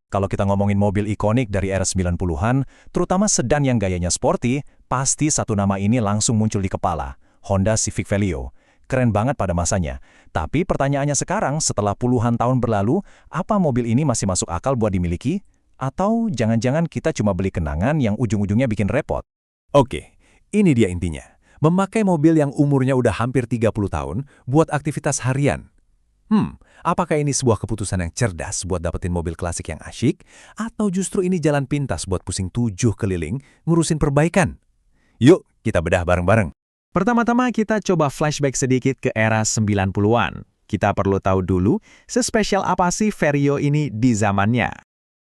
Kalau kita ngomongin mobil ikonik dari era 90-an, terutama sedan yang gayanya sporty, pasti satu nama ini langsung muncul di kepala, Honda Civic Velio. Keren banget pada masanya. Tapi pertanyaannya sekarang, setelah puluhan tahun berlalu, apa mobil ini masih masuk akal buat dimiliki? Atau jangan-jangan kita cuma beli kenangan yang ujung-ujungnya bikin repot? Oke, ini dia intinya. Memakai mobil yang umurnya udah hampir 30 tahun buat aktivitas harian. Apakah ini sebuah keputusan yang cerdas buat dapetin mobil klasik yang asyik? Atau justru ini jalan pintas buat pusing 7 keliling ngurusin perbaikan? Yuk, kita bedah bareng-bareng. Pertama-tama kita coba flashback sedikit ke era 90-an. Kita perlu tahu dulu, sespesial apa sih Vario ini di zamannya.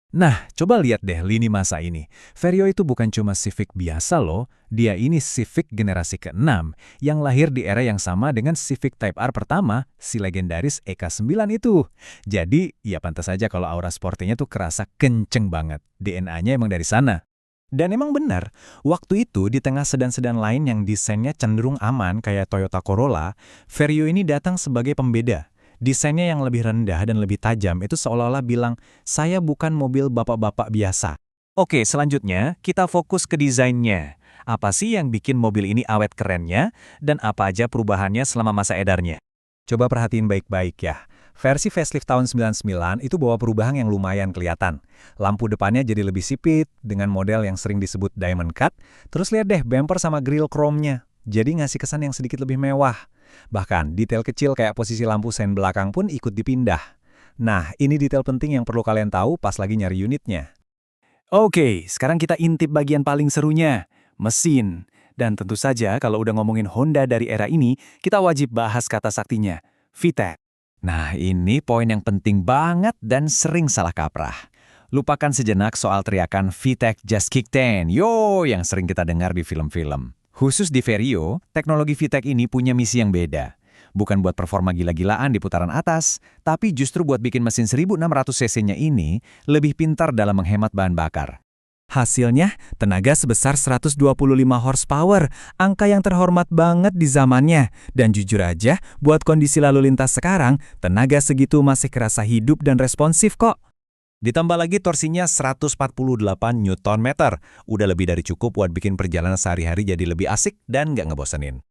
Nah, coba lihat deh lini masa ini. Vario itu bukan cuma Civic biasa loh, dia ini Civic generasi ke-6 yang lahir di era yang sama dengan Civic Type R pertama, si legendaris EK9 itu. Jadi, ya pantas saja kalau aura sportinya tuh kerasa kenceng banget. DNA-nya emang dari sana. Dan emang benar, waktu itu di tengah sedan-sedan lain yang desainnya cenderung aman kayak Toyota Corolla, Vario ini datang sebagai pembeda. Desainnya yang lebih rendah dan lebih tajam itu seolah-olah bilang, saya bukan mobil bapak-bapak biasa. Oke, selanjutnya kita fokus ke desainnya. Apa sih yang bikin mobil ini awet kerennya, dan apa aja perubahannya selama masa edarnya? Coba perhatiin baik-baik ya. Versi facelift tahun 99 itu bawa perubahan yang lumayan kelihatan. Lampu depannya jadi lebih sipit, dengan model yang sering disebut diamond cut. Terus lihat deh bumper sama grill chrome-nya. Jadi ngasih kesan yang sedikit lebih mewah. Bahkan detail kecil kayak posisi lampu sen belakang pun ikut dipindah. Nah, ini detail penting yang perlu kalian tahu pas lagi nyari unitnya. Oke, sekarang kita intip bagian paling serunya, mesin. Dan tentu saja kalau udah ngomongin Honda dari era ini, kita wajib bahas kata saktinya, VTEC. Nah, ini poin yang penting banget dan sering salah kaprah. Lupakan sejenak soal teriakan VTEC just kicked in, yo, yang sering kita dengar di film-film. Khusus di Vario, teknologi VTEC ini punya misi yang beda. Bukan buat performa gila-gilaan di putaran atas, tapi justru buat bikin mesin 1600 cc-nya ini lebih pintar dalam menghemat bahan bakar. Hasilnya, tenaga sebesar 125 horsepower, angka yang terhormat banget di zamannya. Dan jujur aja, buat kondisi lalu lintas sekarang, tenaga segitu masih kerasa hidup dan responsif kok. Ditambah lagi torsinya 148 Nm, udah lebih dari cukup buat bikin perjalanan sehari-hari jadi lebih asik dan nggak ngebosenin.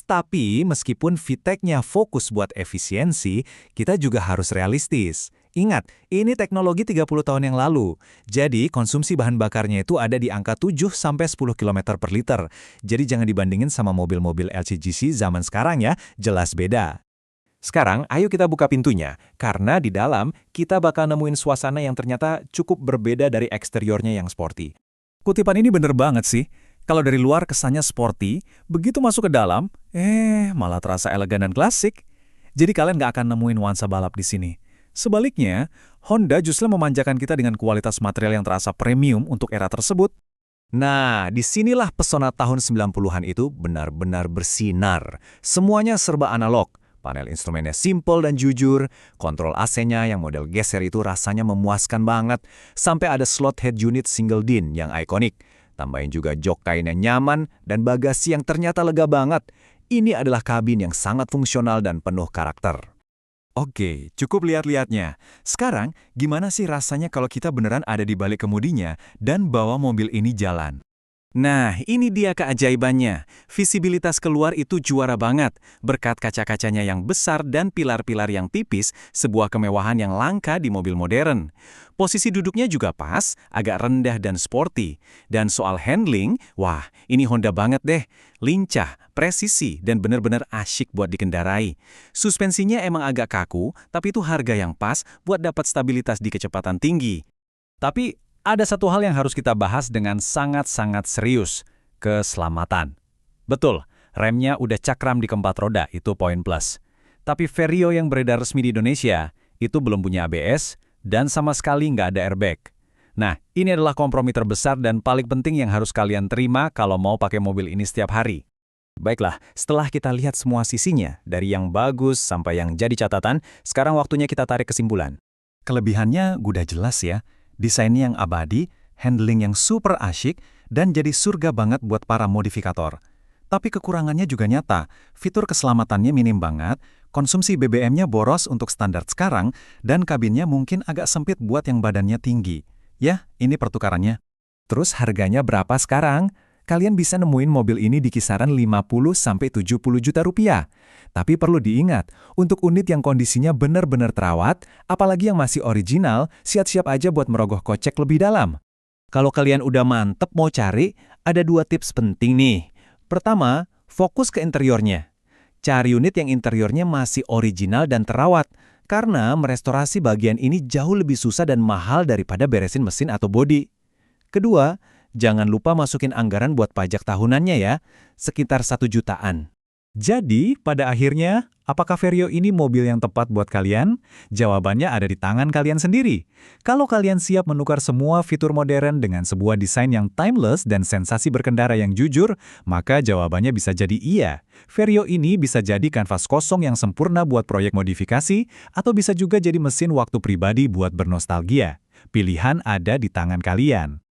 Tapi meskipun VTEC-nya fokus buat efisiensi, kita juga harus realistis. Ingat, ini teknologi 30 tahun yang lalu. Jadi konsumsi bahan bakarnya itu ada di angka 7-10 km per liter. Jadi jangan dibandingin sama mobil-mobil LCGC zaman sekarang ya, jelas beda. Sekarang, ayo kita buka pintunya, karena di dalam kita bakal nemuin suasana yang ternyata cukup berbeda dari eksteriornya yang sporty. Kutipan ini bener banget sih. Kalau dari luar kesannya sporty, begitu masuk ke dalam, malah terasa elegan dan klasik. Jadi kalian nggak akan nemuin nuansa balap di sini. Sebaliknya, Honda justru memanjakan kita dengan kualitas material yang terasa premium untuk era tersebut. Nah, disinilah pesona tahun 90-an itu benar-benar bersinar. Semuanya serba analog. Panel instrumennya simple dan jujur, kontrol AC-nya yang model geser itu rasanya memuaskan banget, sampai ada slot head unit single din yang ikonik. Tambahin juga jok kain yang nyaman dan bagasi yang ternyata lega banget. Ini adalah kabin yang sangat fungsional dan penuh karakter. Oke, cukup lihat-lihatnya. Sekarang, gimana sih rasanya kalau kita beneran ada di balik kemudinya dan bawa mobil ini jalan? Nah, ini dia keajaibannya. Visibilitas keluar itu juara banget. Berkat kaca-kacanya yang besar dan pilar-pilar yang tipis, sebuah kemewahan yang langka di mobil modern. Posisi duduknya juga pas, agak rendah dan sporty. Dan soal handling, wah, ini Honda banget deh. Lincah, presisi, dan bener-bener asyik buat dikendarai. Suspensinya emang agak kaku, tapi itu harga yang pas buat dapat stabilitas di kecepatan tinggi. Tapi ada satu hal yang harus kita bahas dengan sangat-sangat serius, keselamatan. Betul, remnya udah cakram di keempat roda, itu poin plus. Tapi Vario yang beredar resmi di Indonesia, itu belum punya ABS, dan sama sekali nggak ada airbag. Nah, ini adalah kompromi terbesar dan paling penting yang harus kalian terima kalau mau pakai mobil ini setiap hari. Baiklah, setelah kita lihat semua sisinya, dari yang bagus sampai yang jadi catatan, sekarang waktunya kita tarik kesimpulan. Kelebihannya udah jelas ya. Desainnya yang abadi, handling yang super asyik, dan jadi surga banget buat para modifikator. Tapi kekurangannya juga nyata, fitur keselamatannya minim banget, Konsumsi BBM-nya boros untuk standar sekarang, dan kabinnya mungkin agak sempit buat yang badannya tinggi. Ya, ini pertukarannya. Terus harganya berapa sekarang? Kalian bisa nemuin mobil ini di kisaran 50–70 juta rupiah. Tapi perlu diingat, untuk unit yang kondisinya benar-benar terawat, apalagi yang masih original, siap-siap aja buat merogoh kocek lebih dalam. Kalau kalian udah mantep mau cari, ada 2 tips penting nih. Pertama, fokus ke interiornya. Cari unit yang interiornya masih original dan terawat, karena merestorasi bagian ini jauh lebih susah dan mahal daripada beresin mesin atau bodi. Kedua, jangan lupa masukin anggaran buat pajak tahunannya ya, sekitar 1 jutaan. Jadi, pada akhirnya, apakah Vario ini mobil yang tepat buat kalian? Jawabannya ada di tangan kalian sendiri. Kalau kalian siap menukar semua fitur modern dengan sebuah desain yang timeless dan sensasi berkendara yang jujur, maka jawabannya bisa jadi iya. Vario ini bisa jadi kanvas kosong yang sempurna buat proyek modifikasi, atau bisa juga jadi mesin waktu pribadi buat bernostalgia. Pilihan ada di tangan kalian.